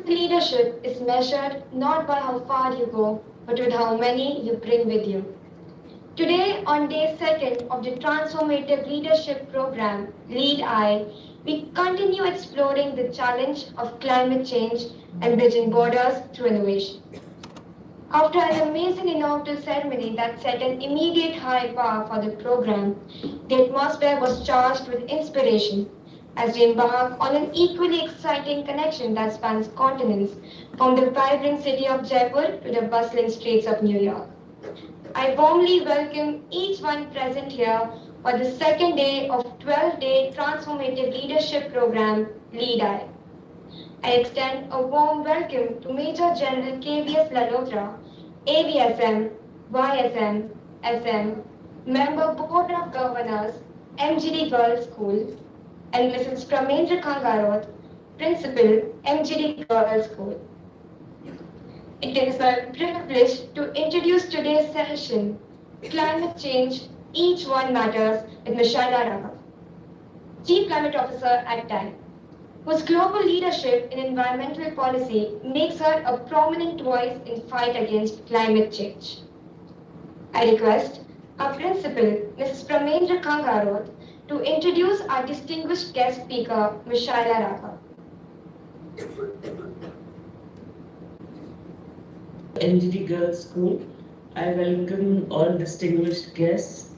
Leadership is measured not by how far you go, but with how many you bring with you. Today, on day second of the transformative leadership program, Lead I, we continue exploring the challenge of climate change and bridging borders through innovation. After an amazing inaugural ceremony that set an immediate high bar for the program, the atmosphere was charged with inspiration as we embark on an equally exciting connection that spans continents, from the vibrant city of Jaipur to the bustling streets of New York. I warmly welcome each one present here for the second day of 12-day transformative leadership program, Lead I. I extend a warm welcome to Major General KVS Lalhotra, AVSM, YSM, SM, Member Board of Governors, M.G.D. Girls School, and Mrs. Pramendra Kangarot, Principal, M.G.D. Girls School. It is my privilege to introduce today's session, Climate Change, Each One Matters, with Ms. Shaila Raghav, Chief Climate Officer at TAG, whose global leadership in environmental policy makes her a prominent voice in fight against climate change. I request our principal, Mrs. Pramendra Kangarot, to introduce our distinguished guest speaker, Ms. Shaila Raghav. M.G.D. Girls School, I welcome all distinguished guests,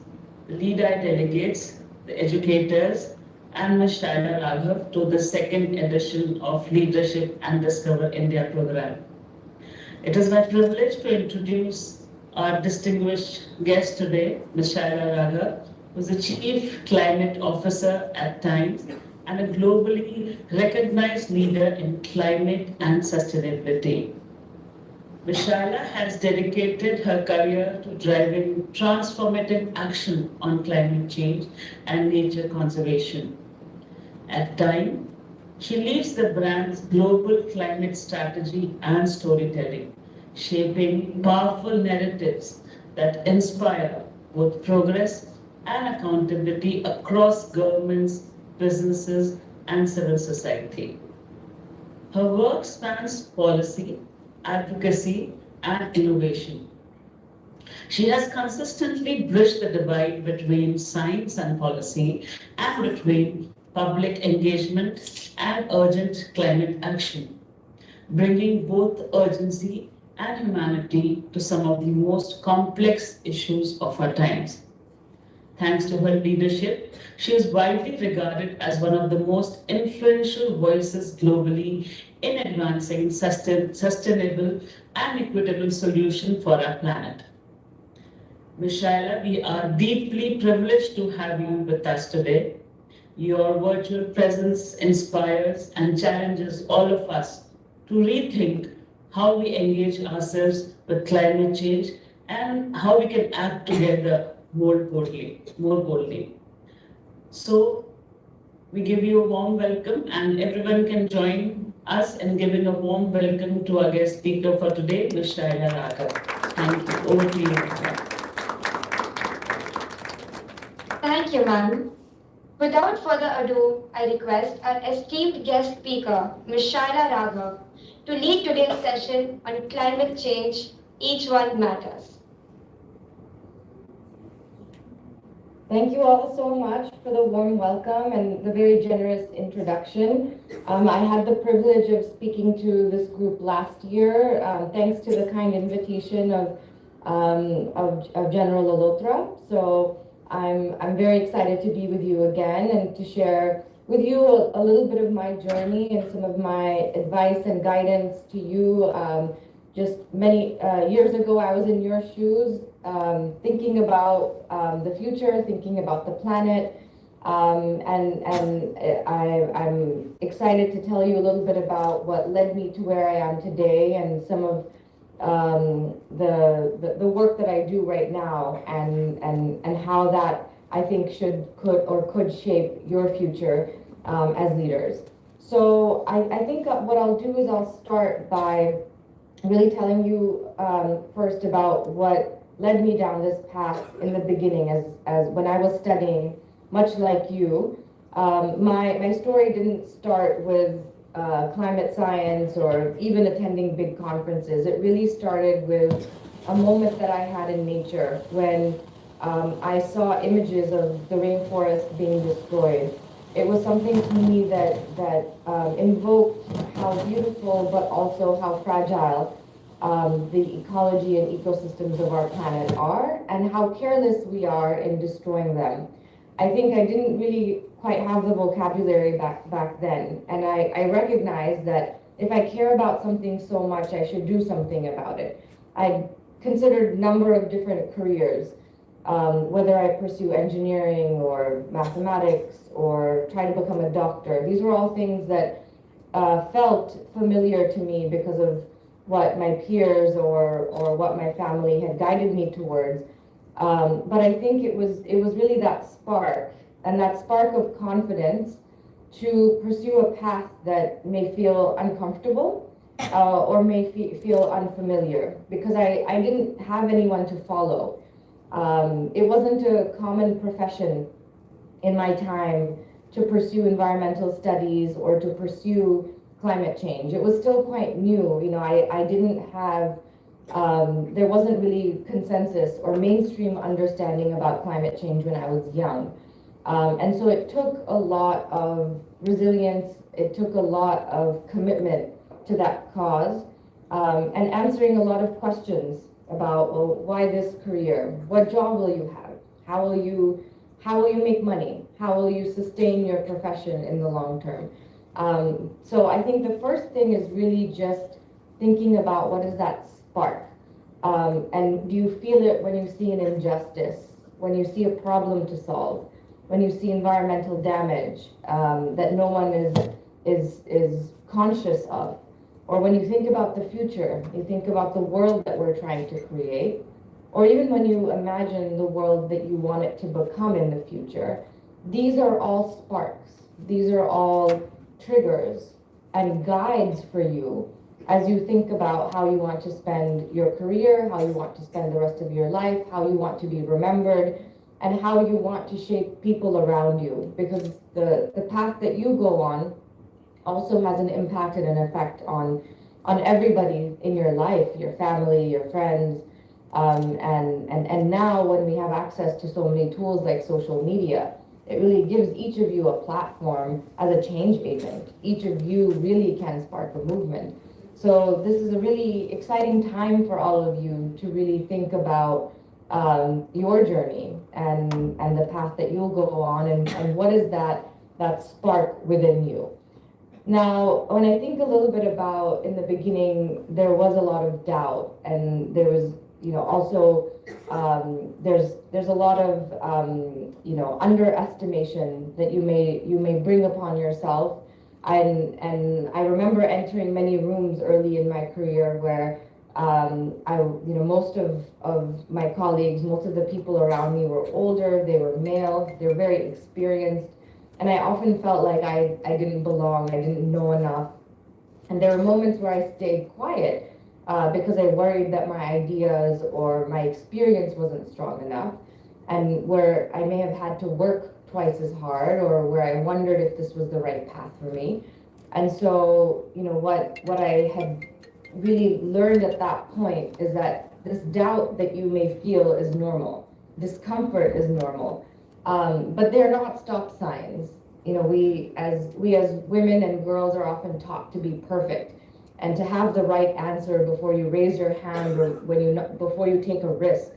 Lead I delegates, the educators, and Ms. Shaila Raghav to the second edition of Leadership and Discover India program. It is my privilege to introduce our distinguished guest today, Ms. Shaila Raghav, who is the Chief Climate Officer at Times and a globally recognized leader in climate and sustainability. Ms. Shaila has dedicated her career to driving transformative action on climate change and nature conservation. At Time, she leads the brand's global climate strategy and storytelling, shaping powerful narratives that inspire both progress and accountability across governments, businesses, and civil society. Her work spans policy, advocacy, and innovation. She has consistently bridged the divide between science and policy and between public engagement and urgent climate action, bringing both urgency and humanity to some of the most complex issues of our times. Thanks to her leadership, she is widely regarded as one of the most influential voices globally in advancing sustainable and equitable solutions for our planet. Ms. Shaila, we are deeply privileged to have you with us today. Your virtual presence inspires and challenges all of us to rethink how we engage ourselves with climate change and how we can act together more boldly. So we give you a warm welcome, and everyone can join us in giving a warm welcome to our guest speaker for today, Ms. Shaila Raghav. Thank you. Over to you. Thank you, ma'am. Without further ado, I request our esteemed guest speaker, Ms. Shaila Raghav, to lead today's session on climate change, Each One Matters. Thank you all so much for the warm welcome and the very generous introduction. I had the privilege of speaking to this group last year, thanks to the kind invitation of General Lalhotra. So I'm very excited to be with you again and to share with you a little bit of my journey and some of my advice and guidance to you. Just many years ago, I was in your shoes, thinking about the future, thinking about the planet, and I'm excited to tell you a little bit about what led me to where I am today and some of the work that I do right now and how that I think could shape your future as leaders. So I think what I'll do is I'll start by really telling you first about what led me down this path in the beginning as when I was studying, much like you. My story didn't start with climate science or even attending big conferences. It really started with a moment that I had in nature when I saw images of the rainforest being destroyed. It was something to me that invoked how beautiful but also how fragile the ecology and ecosystems of our planet are, and how careless we are in destroying them. I think I didn't really quite have the vocabulary back then, and I recognized that if I care about something so much, I should do something about it. I considered a number of different careers, whether I pursue engineering or mathematics or try to become a doctor. These were all things that felt familiar to me because of what my peers or what my family had guided me towards. But I think it was really that spark, and that spark of confidence to pursue a path that may feel uncomfortable or may feel unfamiliar, because I didn't have anyone to follow. It wasn't a common profession in my time to pursue environmental studies or to pursue climate change. It was still quite new. You know, I didn't have, there wasn't really consensus or mainstream understanding about climate change when I was young. And so it took a lot of resilience, it took a lot of commitment to that cause, and answering a lot of questions about, well, why this career? What job will you have? How will you make money? How will you sustain your profession in the long term? So I think the first thing is really just thinking about what is that spark. And do you feel it when you see an injustice, when you see a problem to solve, when you see environmental damage that no one is conscious of? Or when you think about the future, you think about the world that we're trying to create, or even when you imagine the world that you want it to become in the future. These are all sparks. These are all triggers and guides for you as you think about how you want to spend your career, how you want to spend the rest of your life, how you want to be remembered, and how you want to shape people around you. Because the path that you go on also has an impact and an effect on everybody in your life, your family, your friends, and now when we have access to so many tools like social media, it really gives each of you a platform as a change agent. Each of you really can spark a movement. So this is a really exciting time for all of you to really think about your journey and the path that you'll go on, and what is that spark within you. Now, when I think a little bit about, in the beginning, there was a lot of doubt, and there was, you know, also there's a lot of you know, underestimation that you may bring upon yourself, and I remember entering many rooms early in my career where you know, most of my colleagues, most of the people around me were older, they were male, they were very experienced. And I often felt like I didn't belong, I didn't know enough. And there were moments where I stayed quiet because I worried that my ideas or my experience wasn't strong enough, and where I may have had to work twice as hard, or where I wondered if this was the right path for me. And so, you know, what I had really learned at that point is that this doubt that you may feel is normal. Discomfort is normal. But they're not stop signs. You know, we as women and girls are often taught to be perfect and to have the right answer before you raise your hand, or before you take a risk,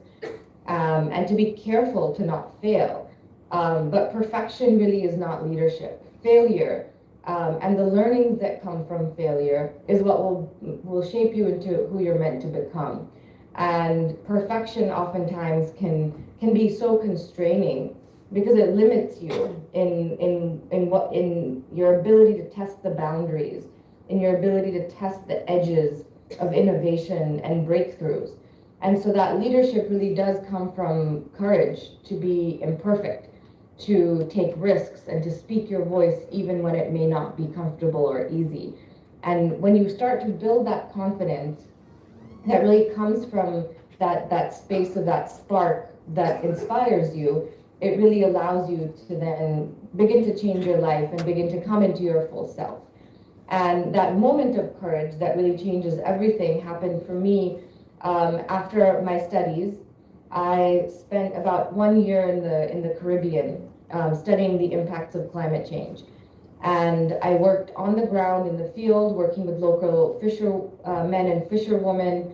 and to be careful to not fail. But perfection really is not leadership. Failure and the learnings that come from failure is what will shape you into who you're meant to become. And perfection oftentimes can be so constraining, because it limits you in your ability to test the boundaries, in your ability to test the edges of innovation and breakthroughs. And so that leadership really does come from courage to be imperfect, to take risks, and to speak your voice even when it may not be comfortable or easy. And when you start to build that confidence, that really comes from that space of that spark that inspires you, it really allows you to then begin to change your life and begin to come into your full self. And that moment of courage that really changes everything happened for me after my studies. I spent about 1 year in the Caribbean studying the impacts of climate change. And I worked on the ground in the field, working with local fishermen and fisherwomen,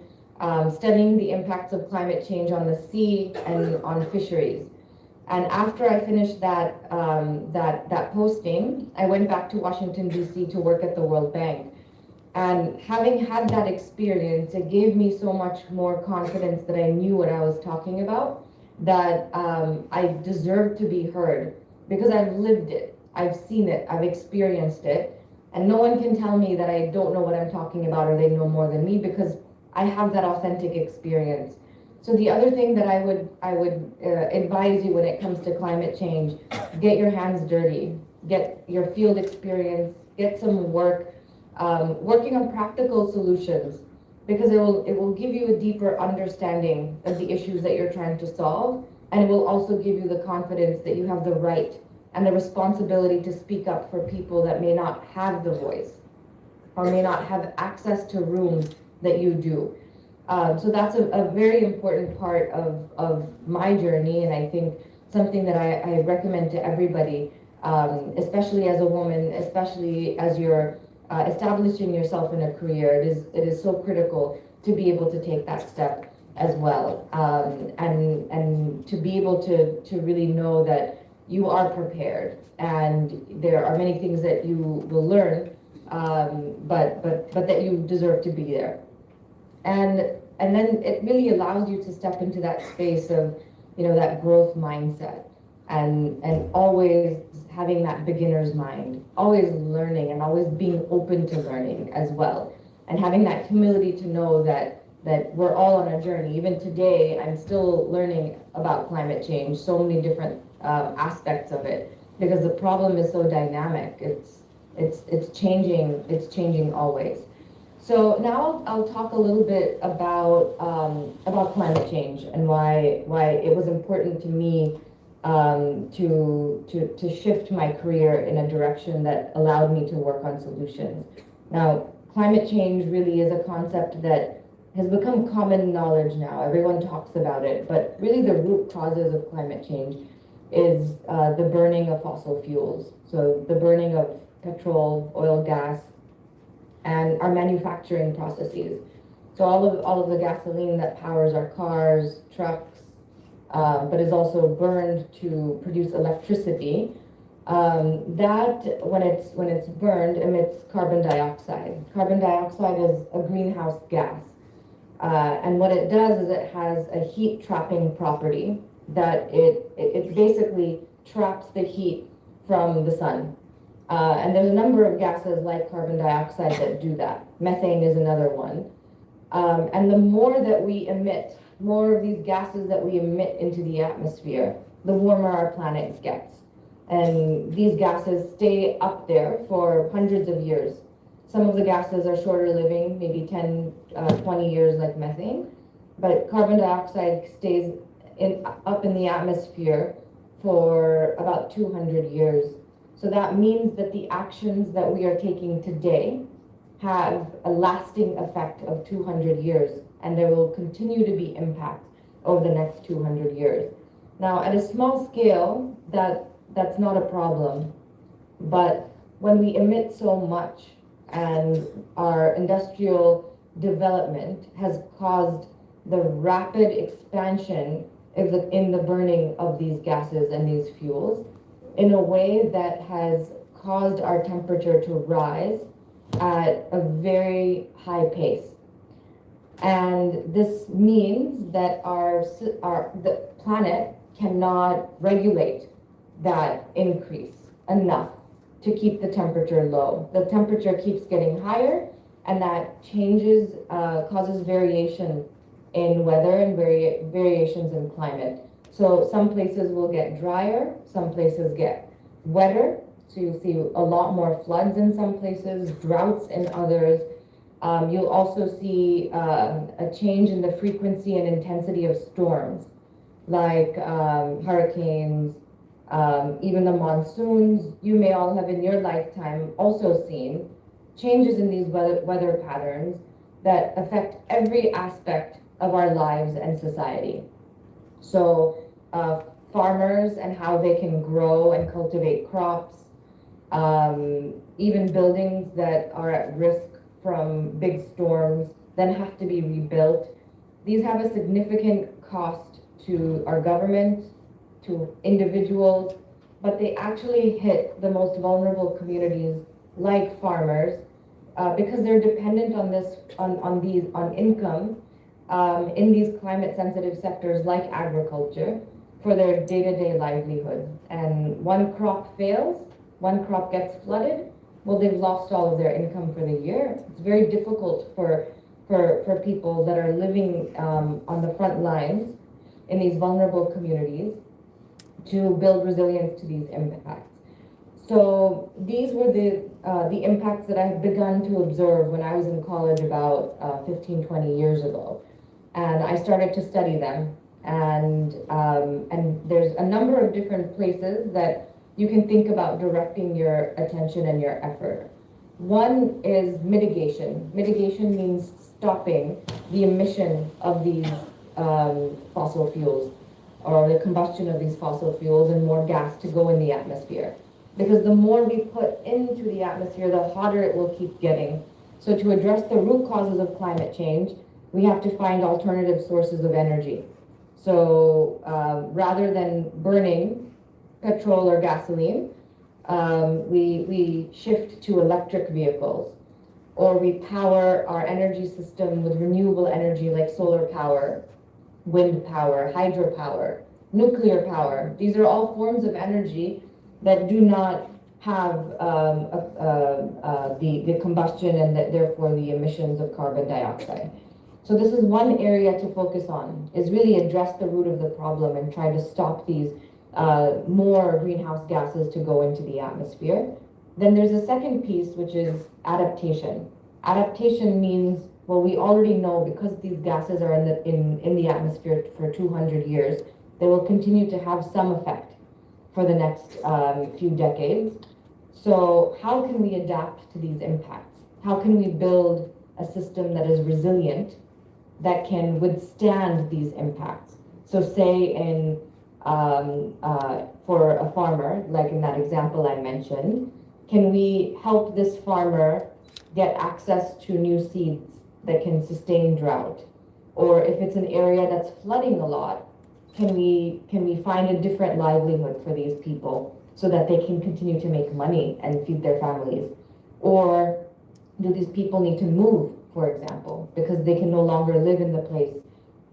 studying the impacts of climate change on the sea and on fisheries. And after I finished that posting, I went back to Washington, D.C. to work at the World Bank. And having had that experience, it gave me so much more confidence that I knew what I was talking about, that I deserved to be heard because I've lived it, I've seen it, I've experienced it, and no one can tell me that I don't know what I'm talking about or they know more than me because I have that authentic experience. So the other thing that I would advise you when it comes to climate change, get your hands dirty, get your field experience, get some work, working on practical solutions, because it will give you a deeper understanding of the issues that you're trying to solve, and it will also give you the confidence that you have the right and the responsibility to speak up for people that may not have the voice or may not have access to rooms that you do. So that's a very important part of my journey, and I think something that I recommend to everybody, especially as a woman, especially as you're establishing yourself in a career. It is so critical to be able to take that step as well, and to be able to really know that you are prepared, and there are many things that you will learn, but that you deserve to be there. And then it really allows you to step into that space of, that growth mindset, and always having that beginner's mind, always learning and always being open to learning as well, and having that humility to know that we're all on a journey. Even today, I'm still learning about climate change, so many different aspects of it, because the problem is so dynamic. It's changing always. So now I'll talk a little bit about climate change and why it was important to me to shift my career in a direction that allowed me to work on solutions. Now, climate change really is a concept that has become common knowledge now. Everyone talks about it, but really the root causes of climate change is the burning of fossil fuels. So the burning of petrol, oil, gas, and our manufacturing processes. So all of the gasoline that powers our cars, trucks, but is also burned to produce electricity, that when it's burned emits carbon dioxide. Carbon dioxide is a greenhouse gas, and what it does is it has a heat trapping property that it basically traps the heat from the sun. And there's a number of gases like carbon dioxide that do that. Methane is another one. And the more that we emit, more of these gases that we emit into the atmosphere, the warmer our planet gets. And these gases stay up there for hundreds of years. Some of the gases are shorter living, maybe 10, 20 years like methane, but carbon dioxide stays up in the atmosphere for about 200 years. So that means that the actions that we are taking today have a lasting effect of 200 years, and there will continue to be impact over the next 200 years. Now, at a small scale, that's not a problem, but when we emit so much and our industrial development has caused the rapid expansion in the burning of these gases and these fuels, in a way that has caused our temperature to rise at a very high pace. And this means that the planet cannot regulate that increase enough to keep the temperature low. The temperature keeps getting higher, and that causes variation in weather and variations in climate. So some places will get drier, some places get wetter. So you'll see a lot more floods in some places, droughts in others. You'll also see a change in the frequency and intensity of storms, like hurricanes, even the monsoons. You may all have in your lifetime also seen changes in these weather patterns that affect every aspect of our lives and society. So farmers and how they can grow and cultivate crops, even buildings that are at risk from big storms then have to be rebuilt. These have a significant cost to our government, to individuals, but they actually hit the most vulnerable communities like farmers because they're dependent on income in these climate sensitive sectors like agriculture for their day-to-day livelihood. And one crop fails, one crop gets flooded, well, they've lost all of their income for the year. It's very difficult for people that are living on the front lines in these vulnerable communities to build resilience to these impacts. So these were the impacts that I had begun to observe when I was in college about 15, 20 years ago. And I started to study them. And there's a number of different places that you can think about directing your attention and your effort. One is mitigation. Mitigation means stopping the emission of these fossil fuels, or the combustion of these fossil fuels, and more gas to go in the atmosphere. Because the more we put into the atmosphere, the hotter it will keep getting. So to address the root causes of climate change, we have to find alternative sources of energy. So rather than burning petrol or gasoline, we shift to electric vehicles, or we power our energy system with renewable energy like solar power, wind power, hydropower, nuclear power. These are all forms of energy that do not have the combustion and therefore the emissions of carbon dioxide. So this is one area to focus on, is really address the root of the problem and try to stop these more greenhouse gases to go into the atmosphere. Then there's a second piece, which is adaptation. Adaptation means, well, we already know because these gases are in the atmosphere for 200 years, they will continue to have some effect for the next few decades. So how can we adapt to these impacts? How can we build a system that is resilient, that can withstand these impacts? So say for a farmer, like in that example I mentioned, can we help this farmer get access to new seeds that can sustain drought? Or if it's an area that's flooding a lot, can we find a different livelihood for these people so that they can continue to make money and feed their families? Or do these people need to move, for example, because they can no longer live in the place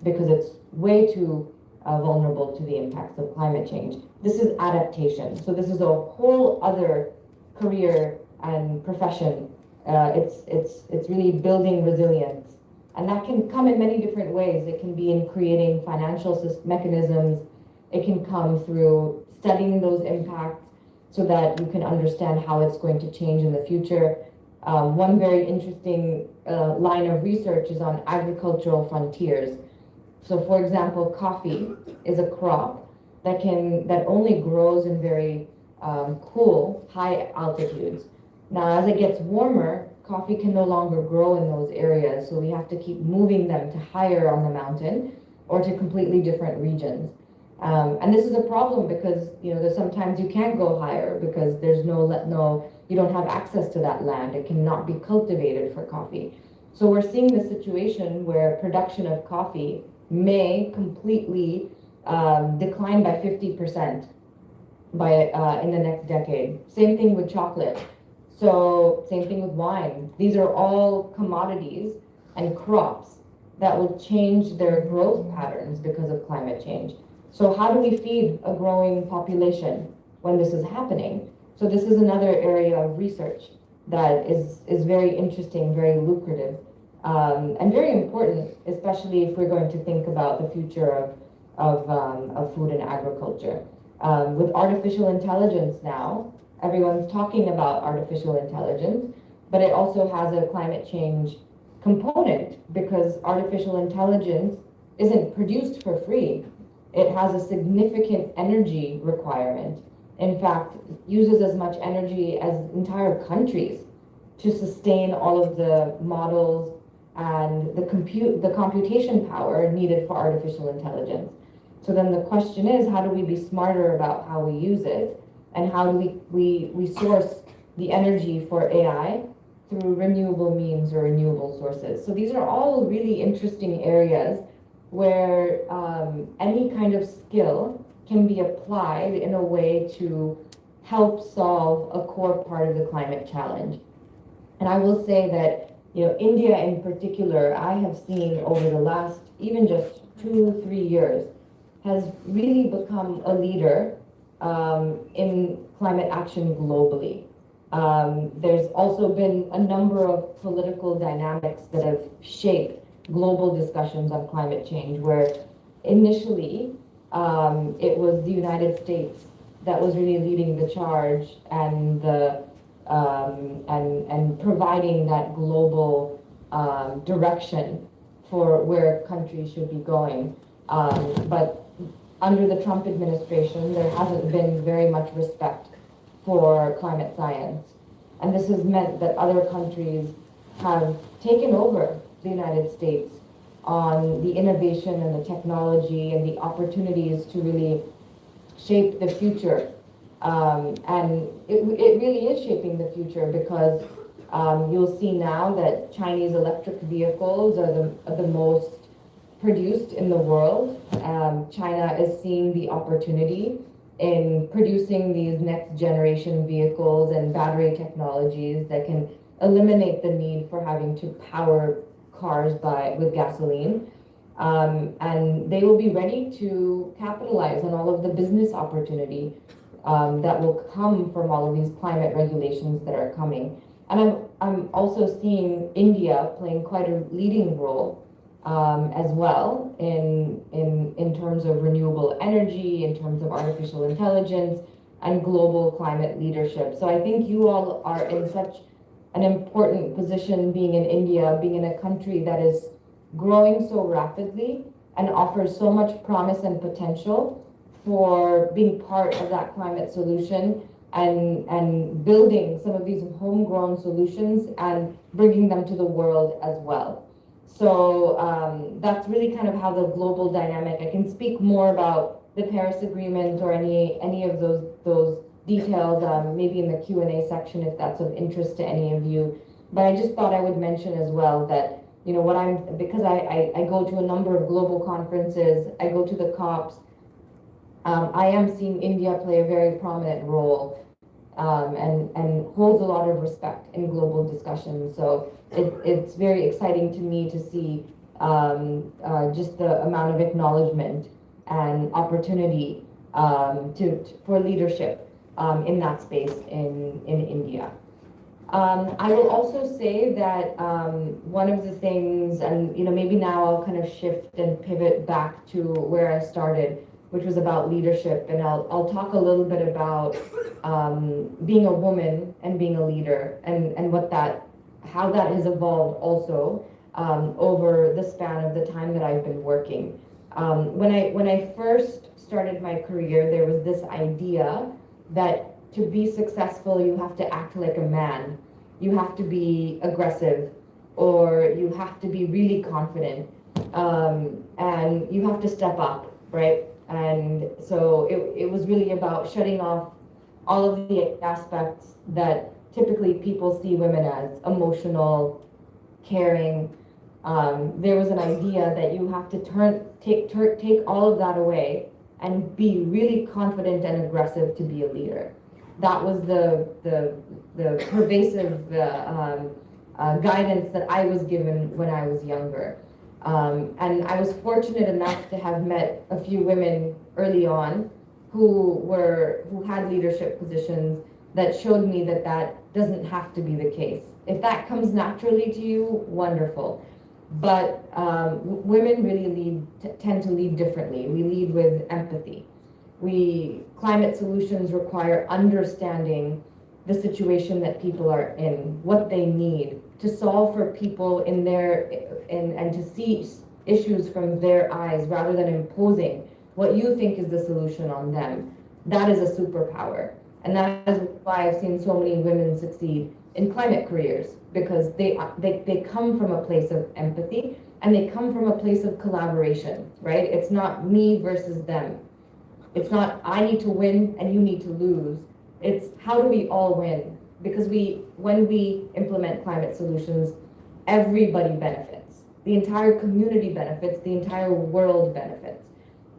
because it's way too vulnerable to the impacts of climate change? This is adaptation. So this is a whole other career and profession. It's really building resilience. And that can come in many different ways. It can be in creating financial mechanisms. It can come through studying those impacts so that you can understand how it's going to change in the future. One very interesting line of research is on agricultural frontiers. So for example, coffee is a crop that only grows in very cool, high altitudes. Now, as it gets warmer, coffee can no longer grow in those areas, so we have to keep moving them to higher on the mountain or to completely different regions. And this is a problem because there's sometimes you can't go higher because there's you don't have access to that land. It cannot be cultivated for coffee. So we're seeing the situation where production of coffee may completely decline by 50% in the next decade. Same thing with chocolate. So same thing with wine. These are all commodities and crops that will change their growth patterns because of climate change. So how do we feed a growing population when this is happening? So this is another area of research that is very interesting, very lucrative, and very important, especially if we're going to think about the future of food and agriculture. With artificial intelligence now, everyone's talking about artificial intelligence, but it also has a climate change component because artificial intelligence isn't produced for free. It has a significant energy requirement. In fact, it uses as much energy as entire countries to sustain all of the models and the computation power needed for artificial intelligence. So then the question is, how do we be smarter about how we use it, and how do we source the energy for AI through renewable means or renewable sources? So these are all really interesting areas where any kind of skill can be applied in a way to help solve a core part of the climate challenge. And I will say that, India in particular, I have seen over the last even just 2-3 years, has really become a leader in climate action globally. There's also been a number of political dynamics that have shaped global discussions on climate change, where initially it was the United States that was really leading the charge and and providing that global direction for where countries should be going. But under the Trump administration, there hasn't been very much respect for climate science. And this has meant that other countries have taken over the United States on the innovation and the technology and the opportunities to really shape the future. And it really is shaping the future, because you'll see now that Chinese electric vehicles are the most produced in the world. China is seeing the opportunity in producing these next generation vehicles and battery technologies that can eliminate the need for having to power cars with gasoline. And they will be ready to capitalize on all of the business opportunity that will come from all of these climate regulations that are coming. And I'm also seeing India playing quite a leading role as well in terms of renewable energy, in terms of artificial intelligence and global climate leadership. So I think you all are in such an important position, being in India, being in a country that is growing so rapidly and offers so much promise and potential for being part of that climate solution, and building some of these homegrown solutions and bringing them to the world as well. So that's really kind of how the global dynamic. I can speak more about the Paris Agreement or any of those details, maybe in the Q&A section if that's of interest to any of you. But I just thought I would mention as well that, because I go to a number of global conferences, I go to the COPs, I am seeing India play a very prominent role and holds a lot of respect in global discussions. So it's very exciting to me to see just the amount of acknowledgement and opportunity for leadership in that space in India. I will also say that one of the things, and maybe now I'll kind of shift and pivot back to where I started, which was about leadership, and I'll talk a little bit about being a woman and being a leader, and how that has evolved also over the span of the time that I've been working. When I first started my career, there was this idea that to be successful, you have to act like a man, you have to be aggressive, or you have to be really confident, and you have to step up, right? And so it was really about shutting off all of the aspects that typically people see women as: emotional, caring. There was an idea that you have to take all of that away and be really confident and aggressive to be a leader. That was the pervasive guidance that I was given when I was younger. And I was fortunate enough to have met a few women early on who had leadership positions that showed me that doesn't have to be the case. If that comes naturally to you, wonderful. But women really tend to lead differently. We lead with empathy. Climate solutions require understanding the situation that people are in, what they need, to solve for people and to see issues from their eyes rather than imposing what you think is the solution on them. That is a superpower. And that is why I've seen so many women succeed in climate careers, because they come from a place of empathy, and they come from a place of collaboration, right? It's not me versus them. It's not I need to win and you need to lose. It's how do we all win? Because when we implement climate solutions, everybody benefits. The entire community benefits, the entire world benefits.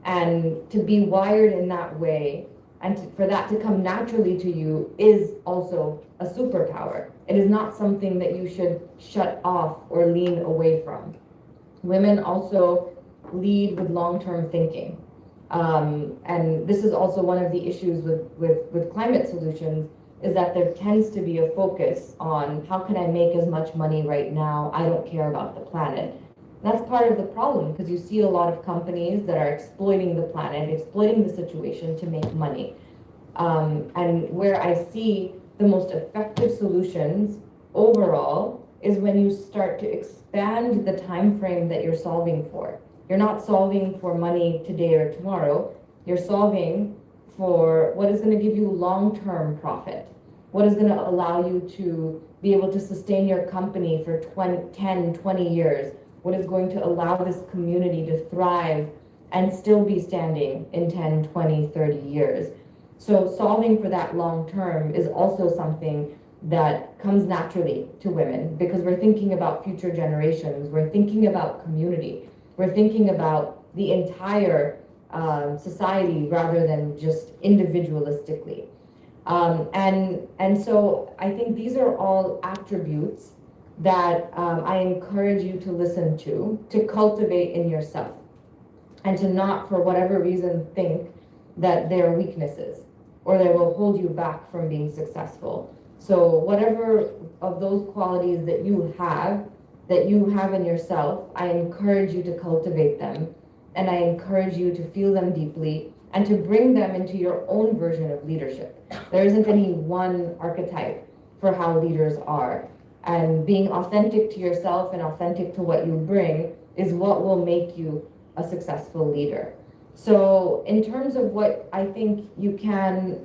And to be wired in that way, and for that to come naturally to you, is also a superpower. It is not something that you should shut off or lean away from. Women also lead with long-term thinking. And this is also one of the issues with climate solutions, is that there tends to be a focus on how can I make as much money right now? I don't care about the planet. That's part of the problem, because you see a lot of companies that are exploiting the planet, exploiting the situation to make money. And where I see the most effective solutions overall is when you start to expand the time frame that you're solving for. You're not solving for money today or tomorrow. You're solving for what is going to give you long-term profit, what is going to allow you to be able to sustain your company for 10, 20 years, what is going to allow this community to thrive and still be standing in 10, 20, 30 years. So solving for that long term is also something that comes naturally to women, because we're thinking about future generations, we're thinking about community, we're thinking about the entire society rather than just individualistically. And so I think these are all attributes that I encourage you to listen to cultivate in yourself, and to not, for whatever reason, think that they're weaknesses or they will hold you back from being successful. So whatever of those qualities that you have in yourself, I encourage you to cultivate them, and I encourage you to feel them deeply and to bring them into your own version of leadership. There isn't any one archetype for how leaders are, and being authentic to yourself and authentic to what you bring is what will make you a successful leader. So in terms of what I think you can,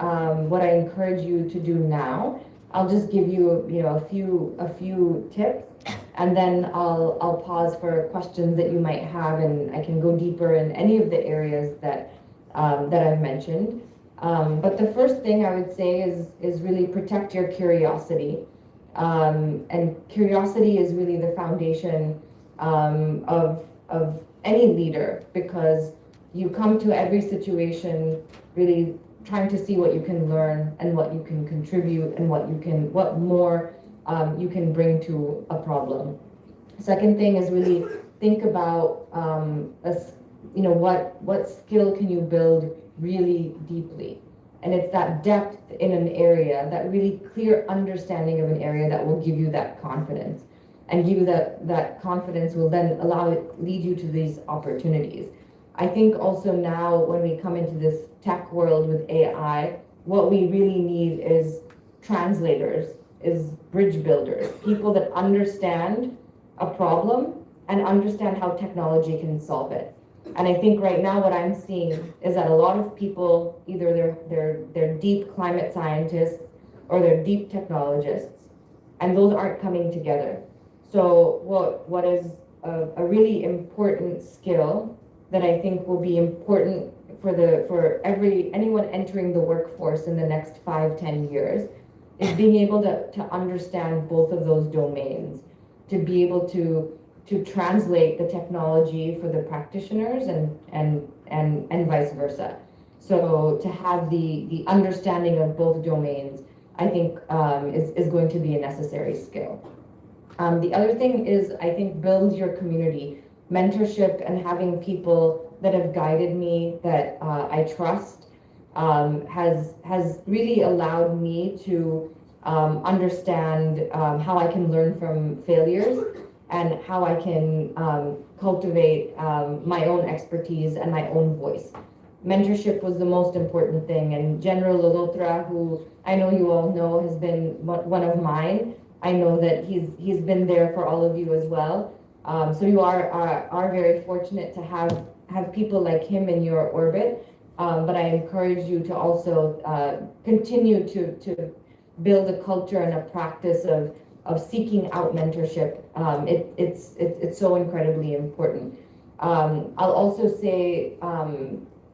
what I encourage you to do now, I'll just give you, a few tips, and then I'll pause for questions that you might have, and I can go deeper in any of the areas that I've mentioned. But the first thing I would say is really protect your curiosity. And curiosity is really the foundation of any leader, because you come to every situation really trying to see what you can learn and what you can contribute and what more you can bring to a problem. Second thing is really think about what skill can you build really deeply. And it's that depth in an area, that really clear understanding of an area that will give you that confidence. And give you that confidence will then lead you to these opportunities. I think also now when we come into this tech world with AI, what we really need is translators, is bridge builders, people that understand a problem and understand how technology can solve it. And I think right now what I'm seeing is that a lot of people, either they're deep climate scientists or they're deep technologists, and those aren't coming together. So what is a really important skill that I think will be important for anyone entering the workforce in the next 5-10 years is being able to understand both of those domains, to be able to translate the technology for the practitioners and vice versa. So to have the understanding of both domains, I think is going to be a necessary skill. The other thing is, I think, build your community. Mentorship and having people that have guided me, that I trust, has really allowed me to understand how I can learn from failures and how I can cultivate my own expertise and my own voice. Mentorship was the most important thing, and General Lolotra, who I know you all know, has been one of mine. I know that he's been there for all of you as well. So you are very fortunate to have people like him in your orbit. But I encourage you to also continue to build a culture and a practice of seeking out mentorship. It's so incredibly important. I'll also say,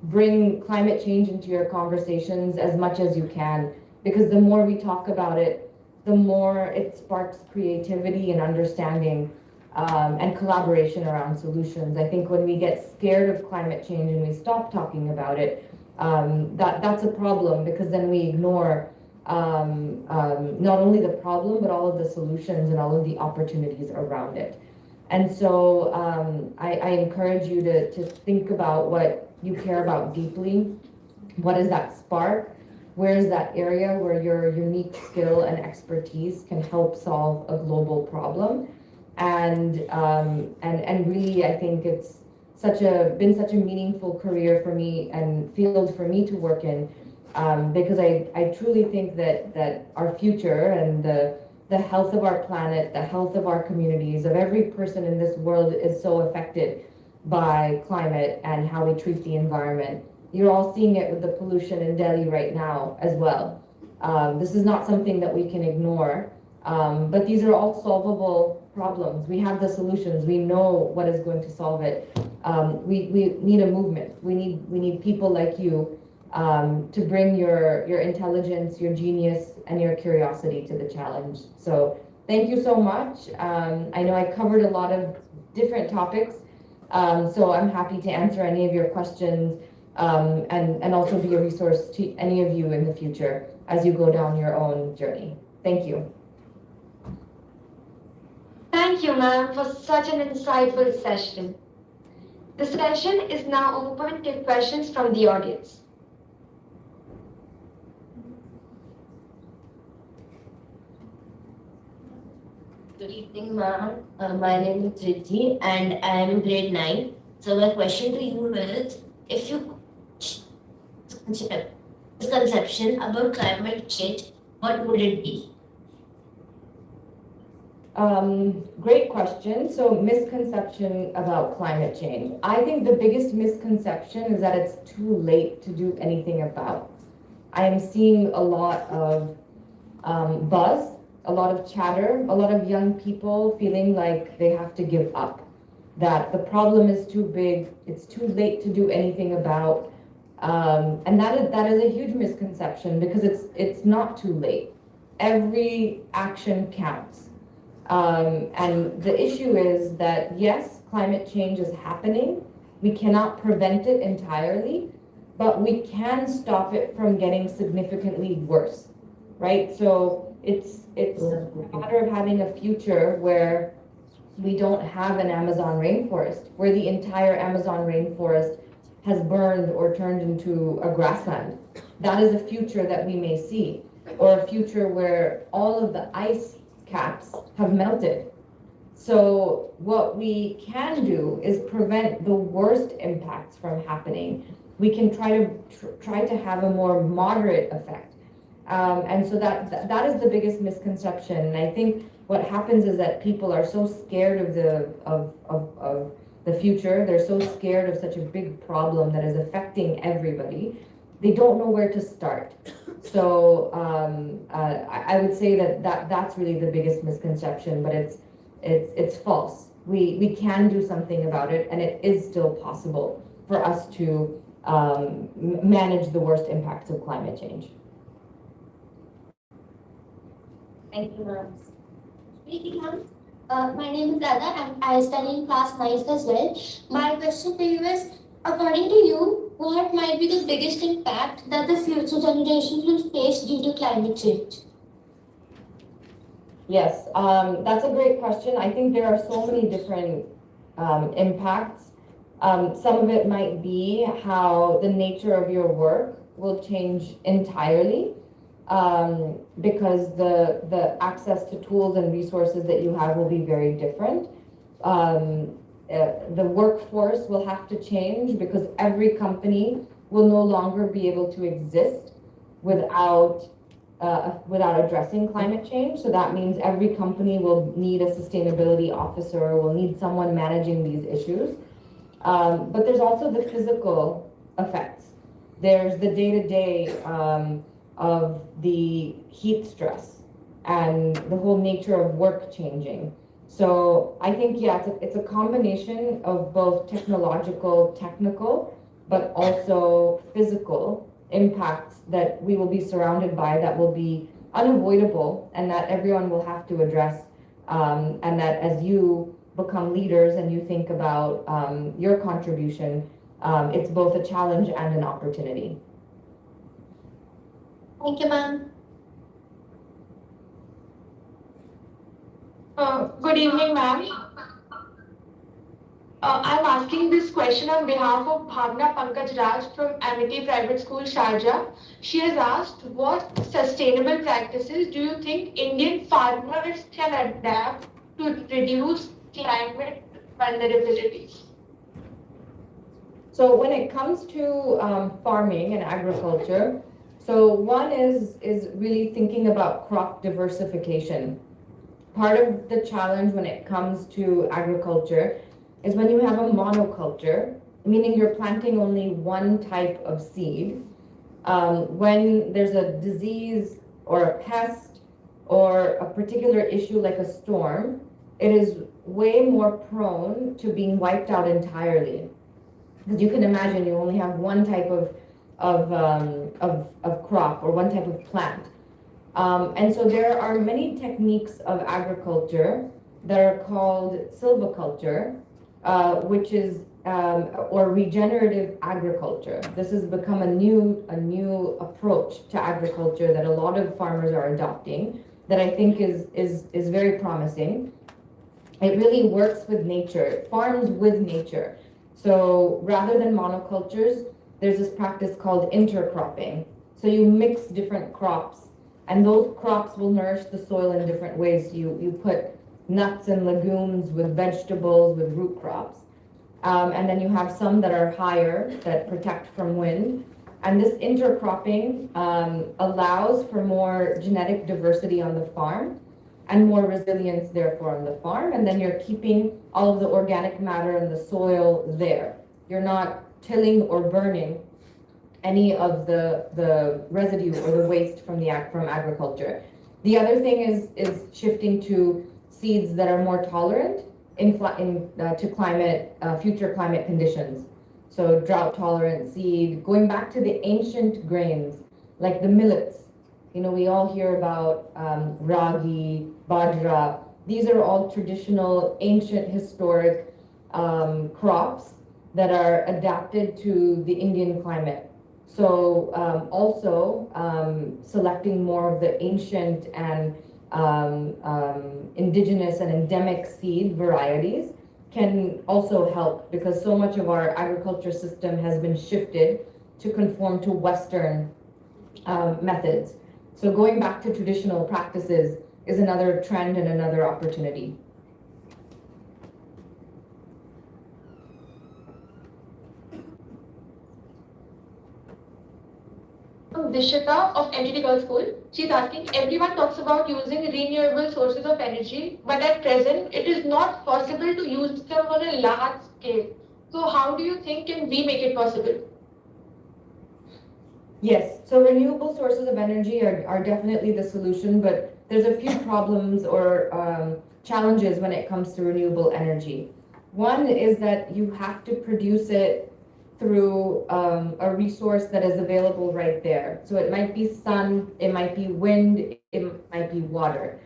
bring climate change into your conversations as much as you can, because the more we talk about it, the more it sparks creativity and understanding, and collaboration around solutions. I think when we get scared of climate change and we stop talking about it, that's a problem, because then we ignore not only the problem, but all of the solutions and all of the opportunities around it. And so I encourage you to think about what you care about deeply. What is that spark? Where is that area where your unique skill and expertise can help solve a global problem? And really, I think it's been such a meaningful career for me and field for me to work in, because I truly think that our future and the health of our planet, the health of our communities, of every person in this world is so affected by climate and how we treat the environment. You're all seeing it with the pollution in Delhi right now as well. This is not something that we can ignore, but these are all solvable problems. We have the solutions. We know what is going to solve it. We need a movement. We need people like you to bring your intelligence, your genius, and your curiosity to the challenge. So thank you so much. I know I covered a lot of different topics, so I'm happy to answer any of your questions, and also be a resource to any of you in the future as you go down your own journey. Thank you. Thank you, ma'am, for such an insightful session. The session is now open to questions from the audience. Good evening, ma'am. My name is Riddhi and I am in grade 9. So my question to you is, if you misconception about climate change, what would it be? Great question. So misconception about climate change. I think the biggest misconception is that it's too late to do anything about. I am seeing a lot of buzz, a lot of chatter, a lot of young people feeling like they have to give up, that the problem is too big, it's too late to do anything about. And that is a huge misconception, because it's not too late. Every action counts. And the issue is that, yes, climate change is happening. We cannot prevent it entirely, but we can stop it from getting significantly worse, right? So it's a matter of having a future where we don't have an Amazon rainforest, where the entire Amazon rainforest has burned or turned into a grassland. That is a future that we may see, or a future where all of the ice caps have melted. So what we can do is prevent the worst impacts from happening. We can try to have a more moderate effect. And so that is the biggest misconception. And I think what happens is that people are so scared of the future. They're so scared of such a big problem that is affecting everybody. They don't know where to start. So I would say that's really the biggest misconception, but it's false. We can do something about it, and it is still possible for us to manage the worst impacts of climate change. Thank you, ma'am. Speaking ma'am, my name is Radha and I study in class 9 as well. My question to you is, according to you, what might be the biggest impact that the future generations will face due to climate change? Yes, that's a great question. I think there are so many different impacts. Some of it might be how the nature of your work will change entirely, because the access to tools and resources that you have will be very different. The workforce will have to change, because every company will no longer be able to exist without addressing climate change. So that means every company will need a sustainability officer, will need someone managing these issues. But there's also the physical effects. There's the day-to-day of the heat stress and the whole nature of work changing. So I think, yeah, it's a combination of both technological, technical, but also physical impacts that we will be surrounded by that will be unavoidable and that everyone will have to address. And that as you become leaders and you think about your contribution, it's both a challenge and an opportunity. Thank you, ma'am. Good evening, ma'am. I'm asking this question on behalf of Bhavna Pankaj Raj from Amity Private School, Sharjah. She has asked, what sustainable practices do you think Indian farmers can adapt to reduce climate vulnerabilities? So when it comes to farming and agriculture, so one is really thinking about crop diversification. Part of the challenge when it comes to agriculture is when you have a monoculture, meaning you're planting only one type of seed. When there's a disease or a pest or a particular issue like a storm, it is way more prone to being wiped out entirely. Because you can imagine you only have one type of crop or one type of plant. And so there are many techniques of agriculture that are called silviculture, which is or regenerative agriculture. This has become a new approach to agriculture that a lot of farmers are adopting that I think is very promising. It really works with nature, it farms with nature. So rather than monocultures, there's this practice called intercropping. So you mix different crops, and those crops will nourish the soil in different ways. You put nuts and legumes with vegetables, with root crops. And then you have some that are higher that protect from wind. And this intercropping allows for more genetic diversity on the farm and more resilience therefore on the farm. And then you're keeping all of the organic matter in the soil there. You're not tilling or burning any of the residue or the waste from agriculture. The other thing is shifting to seeds that are more tolerant to climate, future climate conditions. So drought tolerant seed, going back to the ancient grains, like the millets. You know, we all hear about ragi, bajra. These are all traditional, ancient, historic crops that are adapted to the Indian climate. So also selecting more of the ancient and indigenous and endemic seed varieties can also help, because so much of our agriculture system has been shifted to conform to Western methods. So going back to traditional practices is another trend and another opportunity. Dishita of M.G.D Girls School. She's asking, everyone talks about using renewable sources of energy, but at present it is not possible to use them on a large scale. So how do you think can we make it possible? Yes, so renewable sources of energy are definitely the solution, but there's a few problems or challenges when it comes to renewable energy. One is that you have to produce it through a resource that is available right there. So it might be sun, it might be wind, it might be water.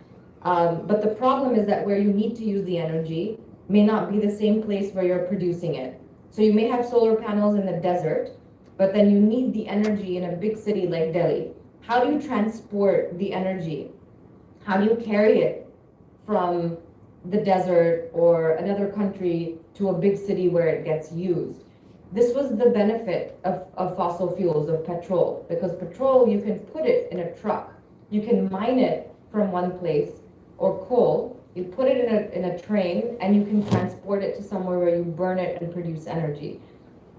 But the problem is that where you need to use the energy may not be the same place where you're producing it. So you may have solar panels in the desert, but then you need the energy in a big city like Delhi. How do you transport the energy? How do you carry it from the desert or another country to a big city where it gets used? This was the benefit of fossil fuels, of petrol, because petrol, you can put it in a truck. You can mine it from one place, or coal, you put it in a train, and you can transport it to somewhere where you burn it and produce energy.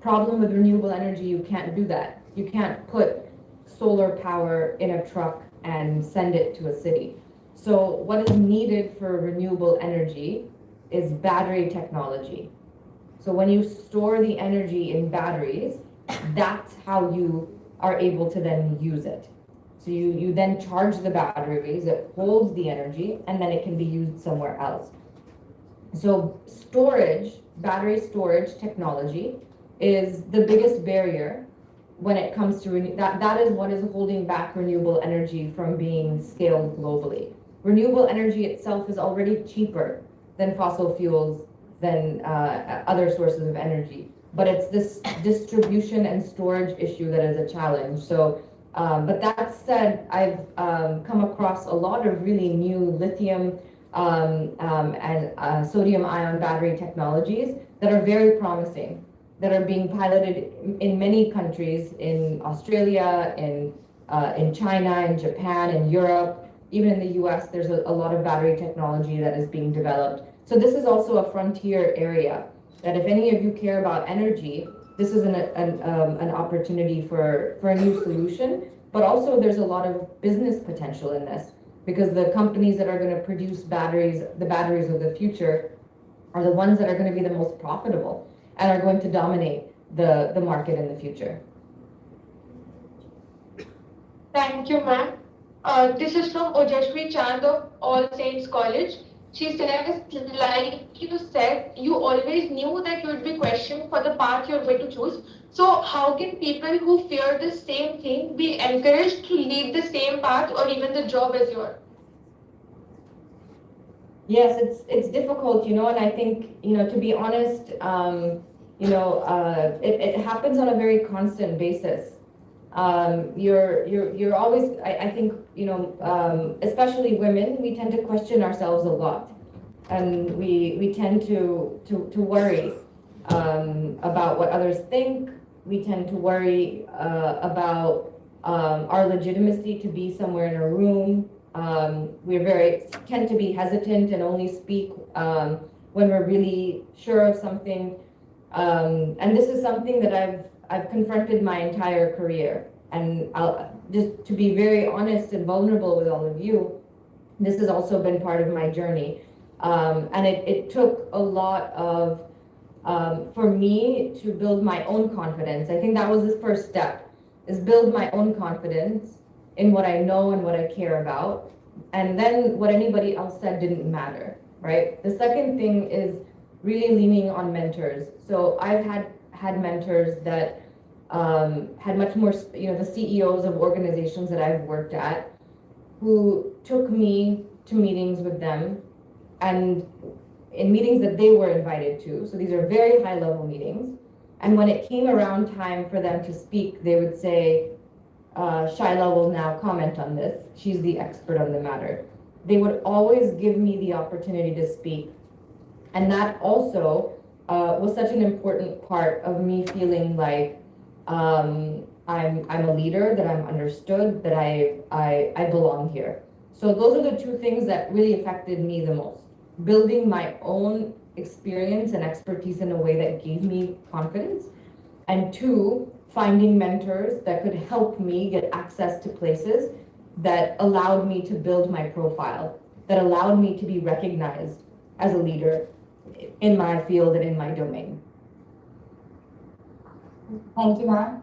Problem with renewable energy, you can't do that. You can't put solar power in a truck and send it to a city. So what is needed for renewable energy is battery technology. So when you store the energy in batteries, that's how you are able to then use it. So you then charge the batteries, it holds the energy, and then it can be used somewhere else. So storage, battery storage technology is the biggest barrier when it comes to that is what is holding back renewable energy from being scaled globally. Renewable energy itself is already cheaper than fossil fuels, than other sources of energy. But it's this distribution and storage issue that is a challenge. So, but that said, I've come across a lot of really new lithium and sodium ion battery technologies that are very promising, that are being piloted in many countries, in Australia, in China, in Japan, in Europe, even in the US. There's a lot of battery technology that is being developed. So this is also a frontier area that if any of you care about energy, this is an opportunity for a new solution. But also there's a lot of business potential in this, because the companies that are going to produce batteries, the batteries of the future, are the ones that are going to be the most profitable and are going to dominate the market in the future. Thank you, ma'am. This is from Ojashwi Chand of All Saints College. She says, like you said, you always knew that you would be questioned for the path you're going to choose. So how can people who fear the same thing be encouraged to lead the same path or even the job as yours? Yes, it's difficult, and I think, to be honest, it happens on a very constant basis. You're always, I think, especially women, we tend to question ourselves a lot, and we tend to worry about what others think. We tend to worry about our legitimacy to be somewhere in a room. We tend to be hesitant and only speak when we're really sure of something. And this is something that I've confronted my entire career. And just to be very honest and vulnerable with all of you, this has also been part of my journey. And it took a lot of, for me to build my own confidence. I think that was the first step, is build my own confidence in what I know and what I care about. And then what anybody else said didn't matter, right? The second thing is really leaning on mentors. So I've had mentors that had much more, the CEOs of organizations that I've worked at, who took me to meetings with them, and in meetings that they were invited to. So these are very high level meetings. And when it came around time for them to speak, they would say, Shaila will now comment on this. She's the expert on the matter. They would always give me the opportunity to speak. And that also was such an important part of me feeling like I'm a leader, that I'm understood, that I belong here. So those are the two things that really affected me the most. Building my own experience and expertise in a way that gave me confidence. And two, finding mentors that could help me get access to places that allowed me to build my profile, that allowed me to be recognized as a leader in my field and in my domain. Thank you, ma'am.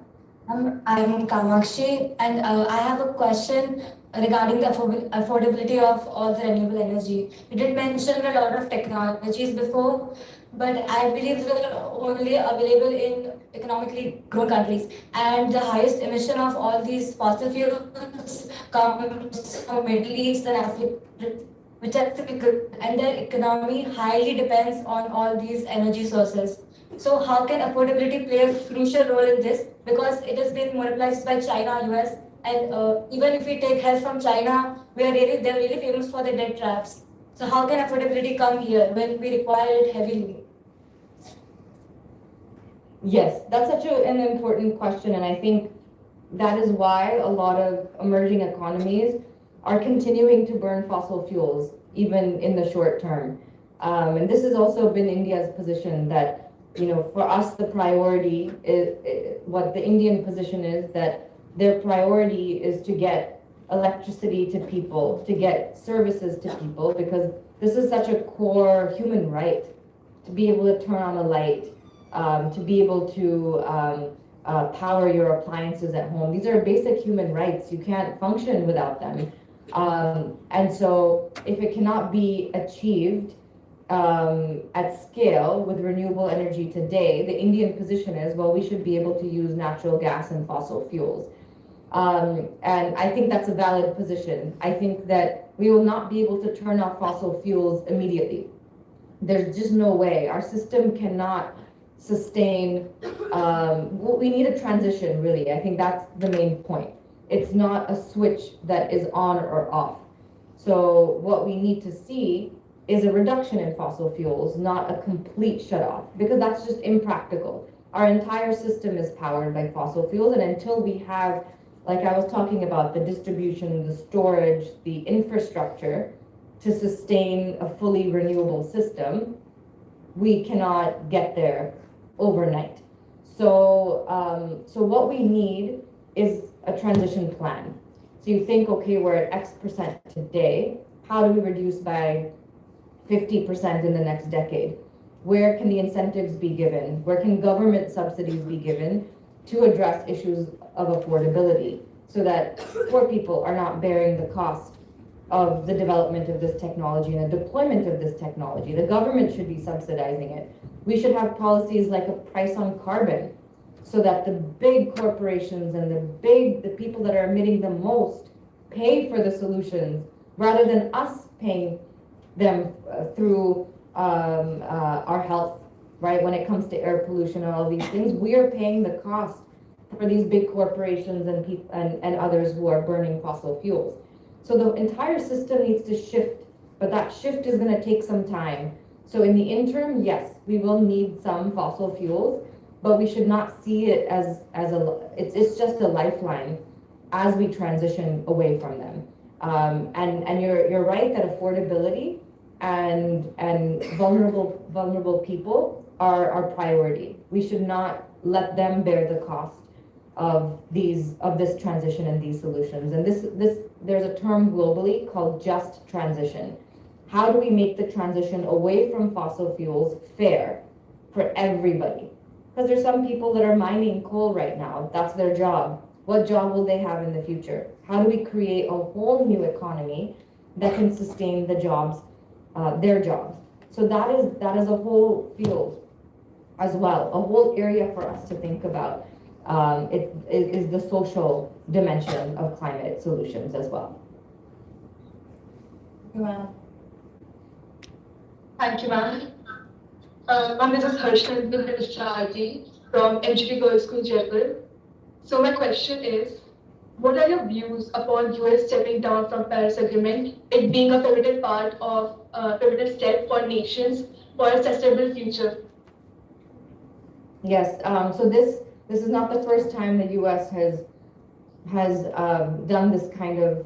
I'm Kamakshi, and I have a question regarding the affordability of all the renewable energy. You did mention a lot of technologies before, but I believe they're only available in economically grown countries. And the highest emission of all these fossil fuels comes from Middle East and Africa, which are typical, and their economy highly depends on all these energy sources. So how can affordability play a crucial role in this? Because it has been monopolized by China, US, and even if we take help from China, they're really famous for their debt traps. So how can affordability come here when we require it heavily? Yes, that's such an important question, and I think that is why a lot of emerging economies are continuing to burn fossil fuels, even in the short term. And this has also been India's position that, for us, the priority is, what the Indian position is, that their priority is to get electricity to people, to get services to people, because this is such a core human right, to be able to turn on a light, to be able to power your appliances at home. These are basic human rights. You can't function without them. And so if it cannot be achieved at scale with renewable energy today, the Indian position is, well, we should be able to use natural gas and fossil fuels. And I think that's a valid position. I think that we will not be able to turn off fossil fuels immediately. There's just no way. Our system cannot sustain, we need a transition, really. I think that's the main point. It's not a switch that is on or off. So what we need to see is a reduction in fossil fuels, not a complete shut off, because that's just impractical. Our entire system is powered by fossil fuels, and until we have, like I was talking about, the distribution, the storage, the infrastructure to sustain a fully renewable system, we cannot get there overnight. So, so what we need is a transition plan. So you think, okay, we're at X% today. How do we reduce by 50% in the next decade? Where can the incentives be given? Where can government subsidies be given to address issues of affordability so that poor people are not bearing the cost of the development of this technology and the deployment of this technology? The government should be subsidizing it. We should have policies like a price on carbon so that the big corporations and the people that are emitting the most pay for the solutions rather than us paying them through our health, right? When it comes to air pollution and all these things, we are paying the cost for these big corporations and others who are burning fossil fuels. So the entire system needs to shift, but that shift is going to take some time. So in the interim, yes, we will need some fossil fuels, but we should not see it as it's just a lifeline as we transition away from them. And you're right that affordability and vulnerable people are priority. We should not let them bear the cost of this transition and these solutions. And there's a term globally called just transition. How do we make the transition away from fossil fuels fair for everybody? Because there's some people that are mining coal right now. That's their job. What job will they have in the future? How do we create a whole new economy that can sustain the jobs, their jobs? So that is a whole field as well, a whole area for us to think about. It is the social dimension of climate solutions as well. Wow. Thank you, ma'am. Ma'am, this is Harshnan from M.G.D Girls School, Jaipur. So my question is, what are your views upon US stepping down from Paris Agreement, it being a pivotal step for nations for a sustainable future? Yes. So this is not the first time the U.S. has done this kind of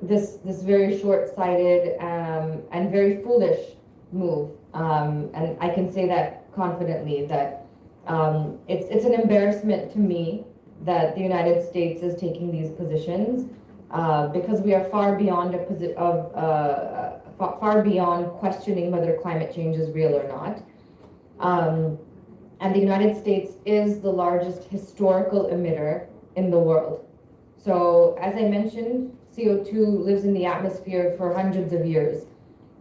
this very short-sighted and very foolish move. And I can say that confidently that it's an embarrassment to me that the United States is taking these positions because we are far beyond far beyond questioning whether climate change is real or not. And the United States is the largest historical emitter in the world. So as I mentioned, CO2 lives in the atmosphere for hundreds of years.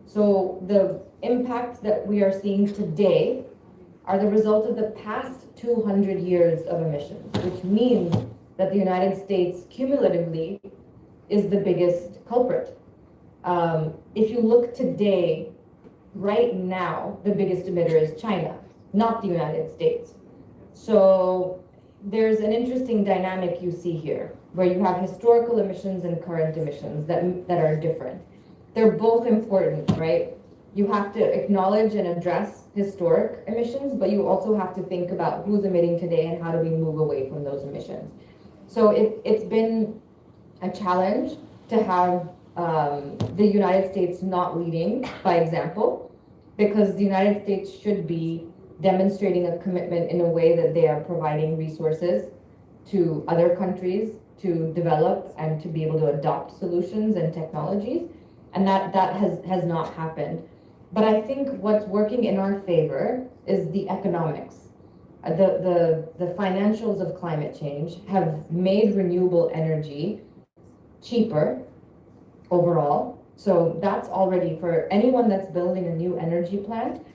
So the impacts that we are seeing today are the result of the past 200 years of emissions, which means that the United States cumulatively is the biggest culprit. If you look today, right now, the biggest emitter is China, not the United States. So there's an interesting dynamic you see here, where you have historical emissions and current emissions that are different. They're both important, right? You have to acknowledge and address historic emissions, but you also have to think about who's emitting today and how do we move away from those emissions. So it's been a challenge to have the United States not leading by example, because the United States should be demonstrating a commitment in a way that they are providing resources to other countries to develop and to be able to adopt solutions and technologies, and that has not happened. But I think what's working in our favor is the economics. the financials of climate change have made renewable energy cheaper overall. So that's already, for anyone that's building a new energy plant,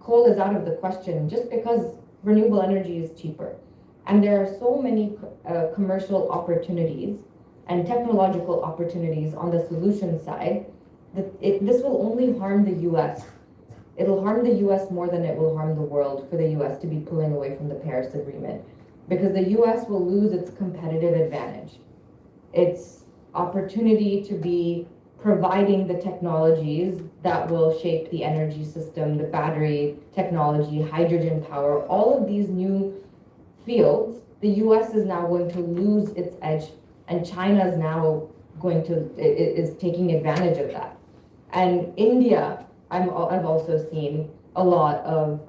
coal is out of the question just because renewable energy is cheaper. And there are so many commercial opportunities and technological opportunities on the solution side that this will only harm the US. It'll harm the US more than it will harm the world for the US to be pulling away from the Paris Agreement, because the US will lose its competitive advantage. Its opportunity to be providing the technologies that will shape the energy system, the battery technology, hydrogen power, all of these new fields, the US is now going to lose its edge, and China is now is taking advantage of that. And India, I've also seen a lot of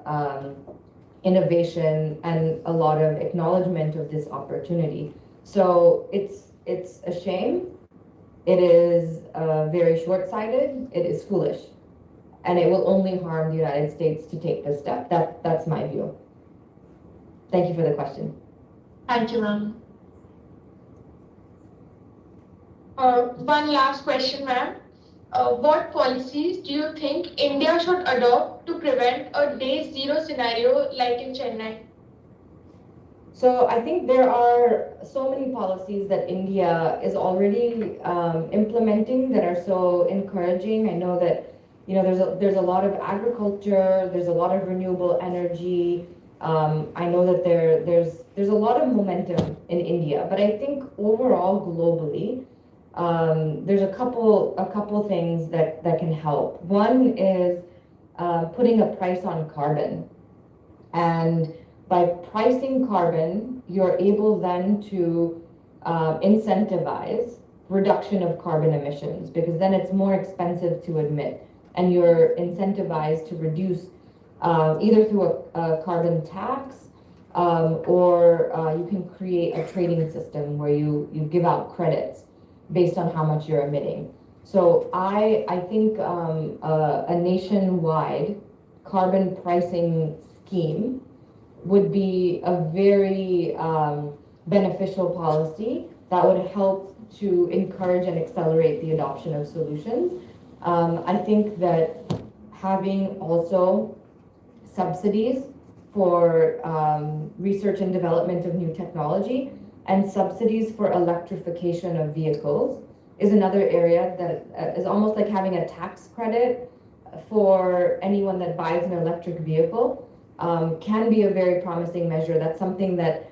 innovation and a lot of acknowledgement of this opportunity. So it's a shame. It is very short-sighted. It is foolish, and it will only harm the United States to take this step. That's my view. Thank you for the question. Thank you, ma'am. One last question, ma'am. What policies do you think India should adopt to prevent a day zero scenario like in Chennai? So I think there are so many policies that India is already implementing that are so encouraging. I know that there's a lot of agriculture, there's a lot of renewable energy. I know that there's a lot of momentum in India, but I think overall globally, there's a couple things that can help. One is putting a price on carbon, and by pricing carbon, you're able then to incentivize reduction of carbon emissions, because then it's more expensive to emit, and you're incentivized to reduce either through a carbon tax, or you can create a trading system where you give out credits based on how much you're emitting. So I think a nationwide carbon pricing scheme would be a very beneficial policy that would help to encourage and accelerate the adoption of solutions. I think that having also subsidies for research and development of new technology and subsidies for electrification of vehicles is another area that is almost like having a tax credit for anyone that buys an electric vehicle. Can be a very promising measure. That's something that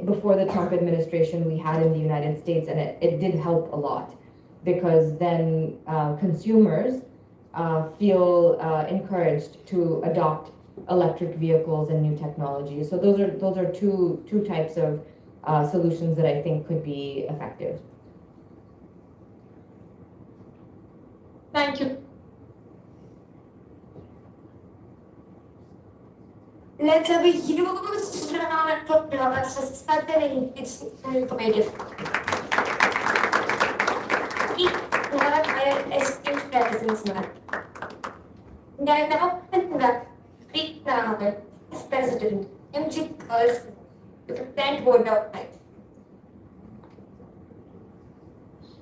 before the Trump administration we had in the United States, and it did help a lot, because then consumers feel encouraged to adopt electric vehicles and new technologies. So those are two types of solutions that I think could be effective. Thank you. Let's have a huge round of applause for such an informative. We have higher esteemed presence, ma'am. We are now conduct Vice President, M.G.D. to present board of life.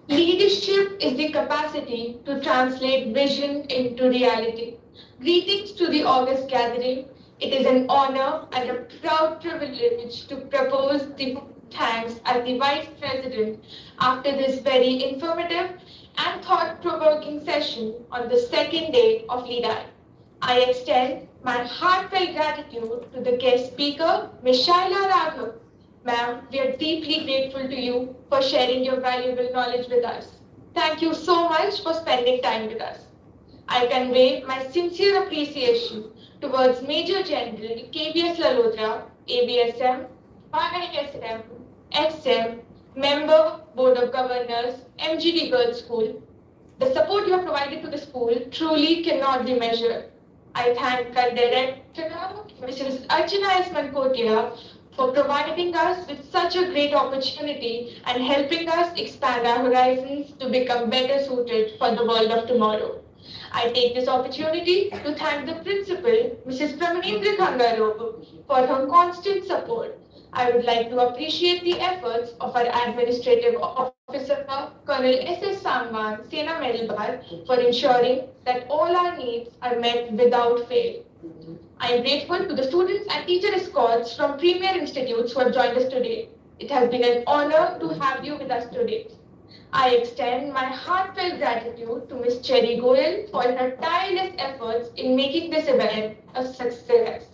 Leadership is the capacity to translate vision into reality. Greetings to the August gathering. It is an honor and a proud privilege to propose the thanks as the Vice President after this very informative and thought-provoking session on the second day of LEAD-I. I extend my heartfelt gratitude to the guest speaker, Ms. Shaila Raghav. Ma'am, we are deeply grateful to you for sharing your valuable knowledge with us. Thank you so much for spending time with us. I convey my sincere appreciation towards Major General KBS Lalodra, ABSM, YISM, XM, Member, Board of Governors, M.G.D. Girls School. The support you have provided to the school truly cannot be measured. I thank our Director, Mrs. Archana S. Mankotia, for providing us with such a great opportunity and helping us expand our horizons to become better suited for the world of tomorrow. I take this opportunity to thank the principal, Mrs. Pramanindra Kangaru, for her constant support. I would like to appreciate the efforts of our administrative officer, Colonel S.S. Sangwan, Sena Melbar, for ensuring that all our needs are met without fail. I am grateful to the students and teacher escorts from premier institutes who have joined us today. It has been an honor to have you with us today. I extend my heartfelt gratitude to Ms. Cherry Goyal for her tireless efforts in making this event a success.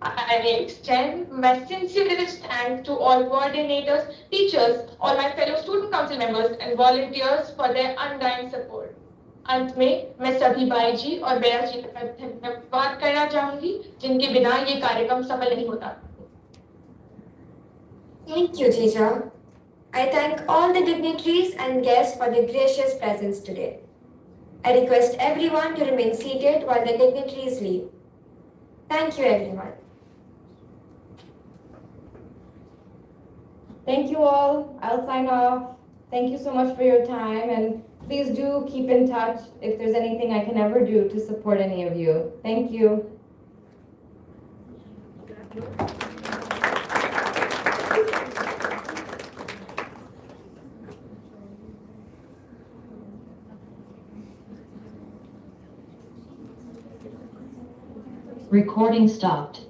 I extend my sincerest thanks to all coordinators, teachers, all my fellow student council members and volunteers for their undying support. अंत में मैं सभी भाई जी और बेरा जी का धन्यवाद करना चाहूंगी जिनके बिना ये कार्यक्रम सफल नहीं होता. Thank you, teacher. I thank all the dignitaries and guests for their gracious presence today. I request everyone to remain seated while the dignitaries leave. Thank you, everyone. Thank you all. I'll sign off. Thank you so much for your time, and please do keep in touch if there's anything I can ever do to support any of you. Thank you. Recording stopped.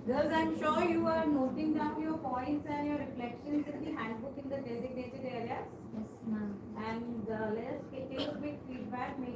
Girls, I'm sure you are noting down your points and your reflections in the handbook in the designated areas. Yes, ma'am. And let us take a quick feedback. Maybe